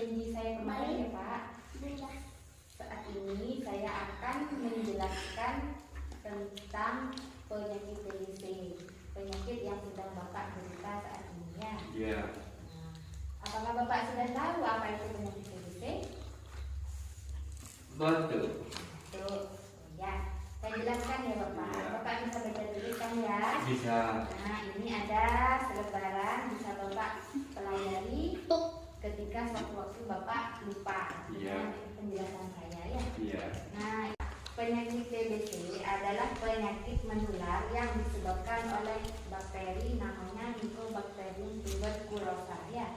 janji saya kemarin ya Pak. Saat ini saya akan menjelaskan tentang penyakit TBC, penyakit yang sedang Bapak derita saat ini ya. Iya. Nah, apakah Bapak sudah tahu apa itu penyakit TBC? Betul. Tuh, ya. Saya jelaskan ya Bapak. Ya. Bapak bisa baca dulu kan ya? Bisa. Nah, ini ada selebaran bisa Bapak pelajari ketika suatu waktu Bapak lupa dengan penjelasan saya ya. Iya. Nah, penyakit TBC adalah penyakit menular yang disebabkan oleh bakteri namanya Mycobacterium tuberculosis ya.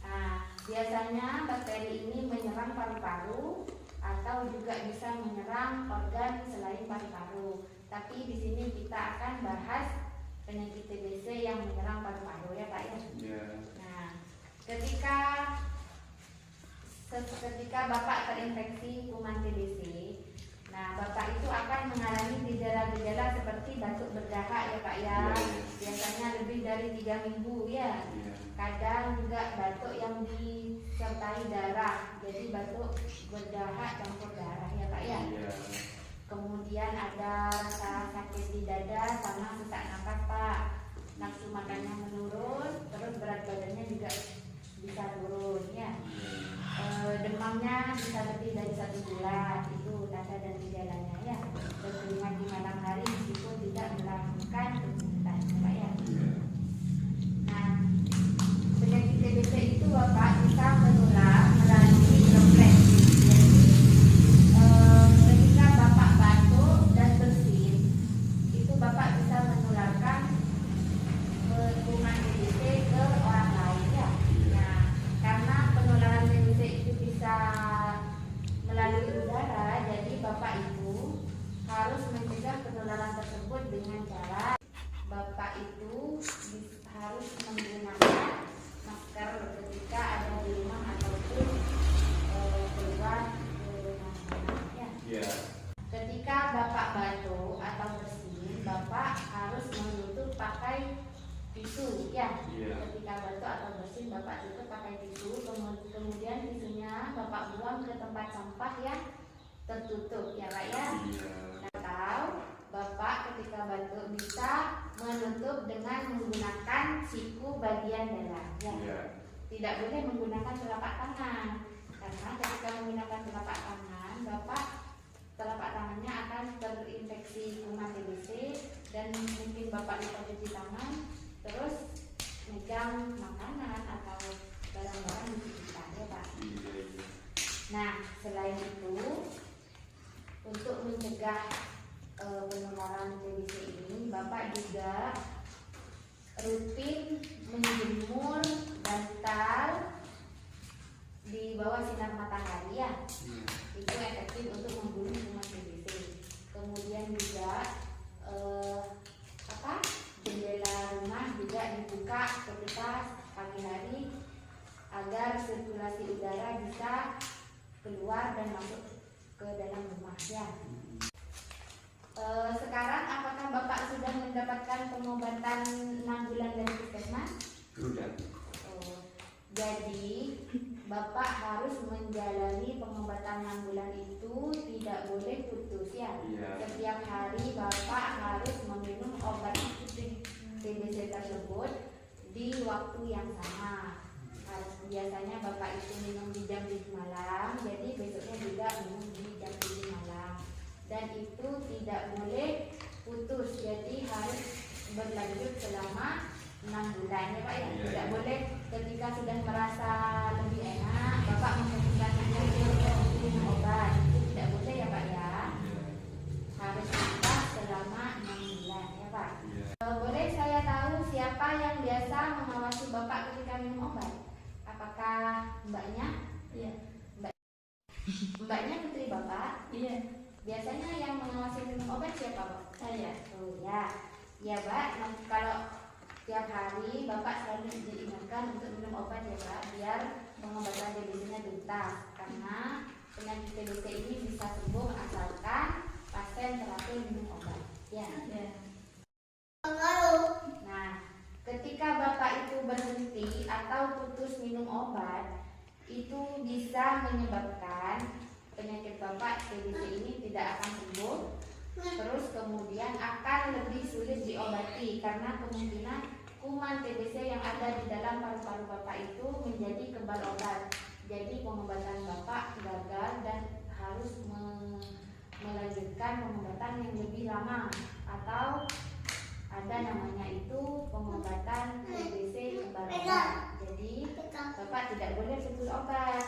Nah, biasanya bakteri ini menyerang paru-paru atau juga bisa menyerang organ selain paru-paru. Tapi di sini kita akan bahas penyakit TBC yang menyerang paru-paru ya Pak ya. Iya. Nah, ketika Bapak terinfeksi kuman TBC, nah Bapak itu akan mengalami gejala-gejala seperti batuk berdahak ya Pak ya. Biasanya lebih dari 3 minggu ya. Kadang juga batuk yang disertai darah, jadi batuk berdahak campur darah ya Pak ya. Kemudian ada rasa sakit di dada sama sesak napas Pak. Nafsu makannya menurun, terus berat badannya juga bisa turun ya. Demamnya bisa lebih dari 1 bulan, itu tanda dan gejalanya ya. Berkeringat di malam hari meskipun tidak melakukan kegiatan Pak ya. Nah, penyakit TBC itu Bapak bisa menular melalui droplet. Jadi ketika Bapak batuk dan bersin, itu Bapak bisa menularkan kuman TBC ke orang lain ya. Nah, karena penularan TBC itu bisa melalui udara, jadi Bapak itu harus mencegah penularan tersebut dengan cara Bapak itu harus menggunakan masker ketika ada di rumah ataupun keluar ke mana-mana ya. Ketika Bapak batuk atau bersin, Bapak harus menutup pakai tisu ya. Ketika batuk atau bersin Bapak tutup pakai tisu, kemudian tisunya Bapak buang ke tempat sampah yang tertutup ya Pak ya. Atau Bapak ketika batuk bisa menutup dengan menggunakan siku bagian dalam ya. Tidak boleh menggunakan telapak tangan, karena ketika menggunakan telapak tangan Bapak telapak tangannya akan terinfeksi kuman TBC dan mungkin Bapak lupa cuci tangan terus megang makanan atau barang-barang di sekitar ya Pak. Nah, selain itu untuk mencegah penularan TBC ini Bapak juga rutin menjemur bantal di bawah sinar matahari ya. Itu efektif untuk membunuh kuman TBC. Kemudian juga jendela rumah juga dibuka ketika pagi hari agar sirkulasi udara bisa keluar dan masuk ke dalam rumah ya. Sekarang apakah Bapak sudah mendapatkan pengobatan 6 bulan dari puskesmas? Sudah. Jadi Bapak harus menjalani pengobatan 6 bulan itu tidak boleh putus ya. Setiap hari Bapak harus meminum obat TBC tersebut di waktu yang sama. Biasanya Bapak itu minum di jam 7 malam, jadi besoknya juga minum di jam 7 malam. Dan itu tidak boleh putus, jadi harus berlanjut selama 6 bulan ya Pak ya. Tidak boleh ketika sudah merasa lebih enak Bapak memutuskan untuk minum obat, itu tidak boleh ya Pak ya. Harus tetap selama 6 bulan ya Pak. Boleh saya tahu siapa yang biasa mengawasi Bapak ketika minum obat? Apakah mbaknya? Iya. Mbaknya putri Bapak? Iya. Biasanya yang mengawasi minum obat siapa Pak? Saya. Oh ya. Ya Pak, kalau tiap hari Bapak selalu diingatkan untuk minum obat ya Pak, biar pengobatan TBC-nya tuntas. Karena penyakit TBC ini bisa sembuh asalkan pasien teratur minum obat. Ya. Nah, ketika Bapak itu berhenti atau putus minum obat, itu bisa menyebabkan penyakit Bapak TBC ini tidak akan sembuh. Terus kemudian akan lebih sulit diobati karena kemungkinan kuman TBC yang ada di dalam paru-paru Bapak itu menjadi kebal obat. Jadi pengobatan Bapak gagal dan harus melanjutkan pengobatan yang lebih lama, atau ada namanya itu pengobatan TBC kebal obat. Jadi Bapak tidak boleh sentuh obat.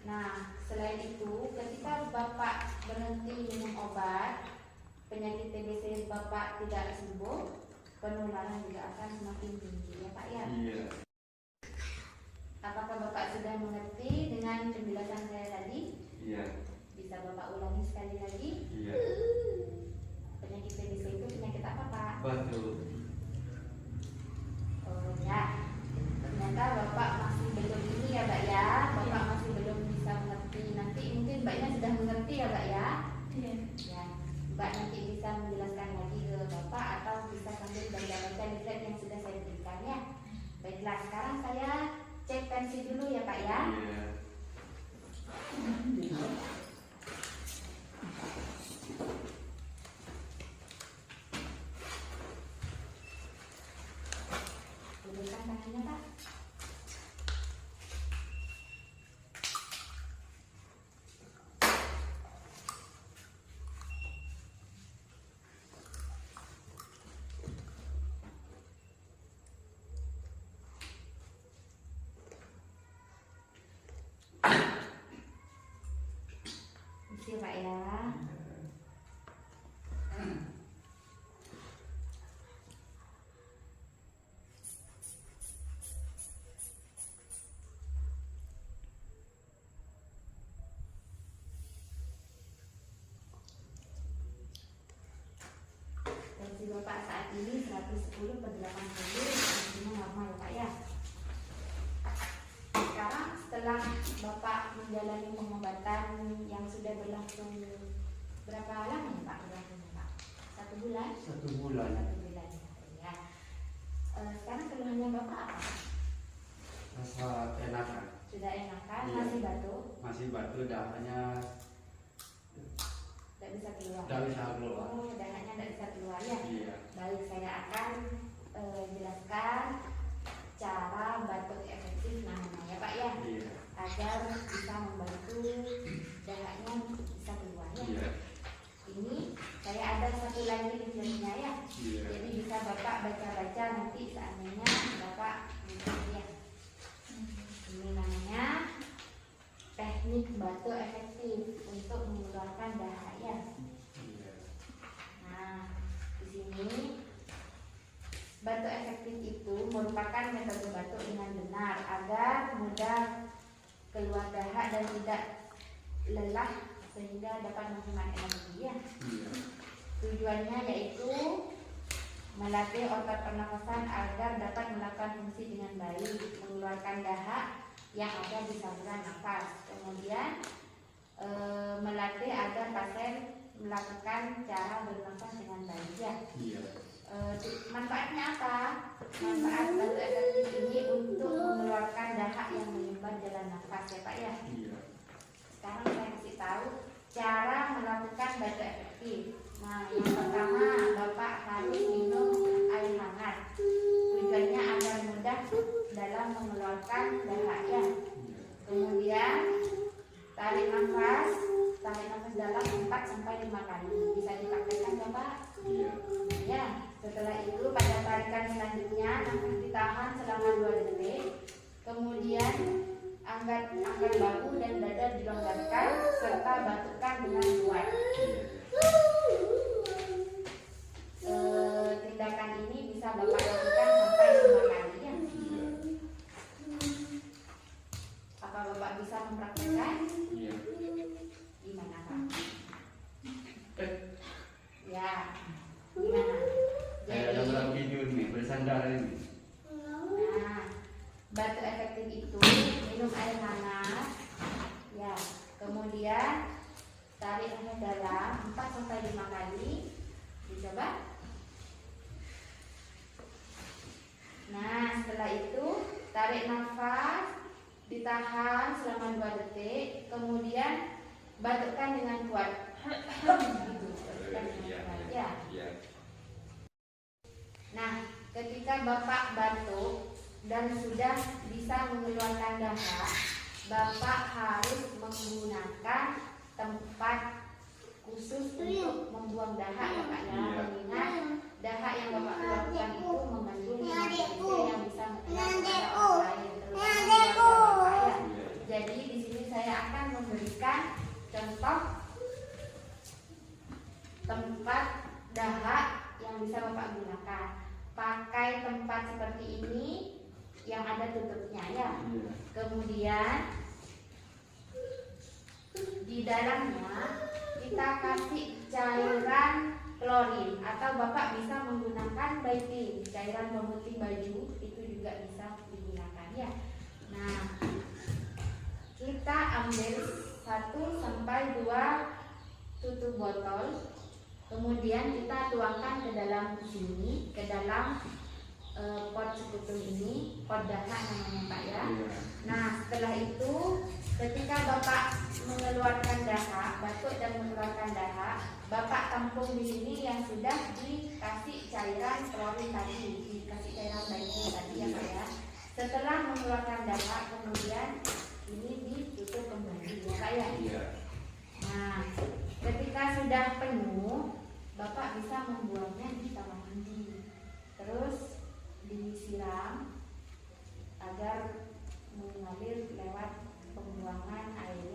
Nah, selain itu ketika Bapak berhenti minum obat, penyakit TBC Bapak tidak sembuh, penularan juga akan semakin tinggi ya Pak ya. Iya. Apakah Bapak sudah mengerti dengan penjelasan saya tadi? Iya. Bisa Bapak ulangi sekali lagi? Iya. Penyakit TBC itu penyakit apa Pak? Betul. Oh ya, ternyata Bapak masih belum ini ya Pak ya. Bapak masih belum bisa mengerti. Nanti mungkin Mbaknya sudah mengerti ya Pak ya. Iya. Ya, Mbak nanti bisa menjelaskan lagi ke Bapak atau bisa sambil baca-baca leaflet yang sudah saya berikan ya. Baiklah, sekarang saya cek tensi dulu ya Pak ya. Iya. Luruskan tangannya Pak. Isi Pak ya. Tensi Bapak saat ini 110/80, tensinya normal ya Pak ya. Sekarang setelah Bapak menjalani pengobatan yang sudah berlangsung berapa lama ya Pak? Berlangsungnya Pak? 1 bulan? 1 bulan. 1 bulan ya. Sekarang keluhannya Bapak apa? Rasa enakan. Sudah enakan? Iya. Masih batuk? Masih batuk, dahanya Tidak bisa keluar? tidak bisa keluar. Oh, dahanya tidak bisa keluar ya? Iya. Baik, saya akan jelaskan cara batuk efektif namanya ya Pak ya, Iya. agar bisa membantu dahaknya bisa keluar ya. Iya. Ini saya ada satu lagi leafletnya ya, Iya. jadi bisa Bapak baca-baca nanti seandainya Bapak mengikuti ya. Ini namanya teknik batuk efektif untuk mengeluarkan dahak ya. Iya. Nah, di sini batuk efektif itu merupakan metode batuk dengan benar agar mudah keluar dahak dan tidak lelah sehingga dapat menghemat energi ya. Iya. Tujuannya yaitu melatih otot pernafasan agar dapat melakukan fungsi dengan baik, mengeluarkan dahak yang ada di saluran nafas. Kemudian melatih agar pasien melakukan cara bernafas dengan baik ya. Iya. Manfaatnya apa? Manfaat batuk efektif ini untuk mengeluarkan dahak yang menyumbat jalan nafas ya Pak ya. Iya. Sekarang saya kasih tahu cara melakukan batuk efektif. Nah, yang pertama Bapak harus minum air hangat. Tujuannya agar mudah dalam mengeluarkan dahak ya. Kemudian tarik nafas dalam 4-5 kali. Bisa dipraktekkan Bapak? Iya. Ya, setelah itu pada tarikan selanjutnya nafas ditahan selama 2 detik. Kemudian angkat bahu dan dada dilonggarkan serta batukkan dengan kuat. Tindakan ini bisa Bapak lakukan sampai 5 kali ya. Apa Bapak bisa mempraktikkan? Iya. Gimana Pak? Ya, gimana? Kayak ada dalam tidur nih, bersandar ini. Nah, batuk efektif itu minum air hangat, ya. Kemudian tarik nafas dalam 4-5 kali. Dicoba. Nah, setelah itu tarik nafas, ditahan selama 2 detik. kemudian batukkan dengan kuat. Gitu. Batukkan dengan kuat. Ya. Iya. Nah, ketika Bapak batuk dan sudah bisa mengeluarkan dahak, Bapak harus menggunakan tempat khusus untuk membuang dahak ya Pak ya. Iya. Mengingat dahak yang Bapak keluarkan itu mengandung bakteri yang bisa menular kepada orang lain, terutama keluarga Bapak ya. Jadi di sini saya akan memberikan contoh tempat dahak yang bisa Bapak gunakan. Pakai tempat seperti ini yang ada tutupnya ya. Iya. Kemudian di dalamnya kita kasih cairan klorin atau Bapak bisa menggunakan baking, cairan pemutih baju itu juga bisa digunakan ya. Nah, kita ambil 1 sampai 2 tutup botol, kemudian kita tuangkan ke dalam sini, ke dalam pot sekutum ini, pot dahak namanya Pak ya. Iya. Nah, setelah itu ketika Bapak mengeluarkan dahak, batuk dan mengeluarkan dahak, Bapak tampung di sini yang sudah dikasih cairan klorin tadi, dikasih cairan baking tadi ya Pak ya. Setelah mengeluarkan dahak, kemudian ini ditutup kembali ya Pak ya. Iya. Nah, ketika sudah penuh, Bapak bisa membuangnya di kamar mandi. Terus disiram agar mengalir lewat pembuangan air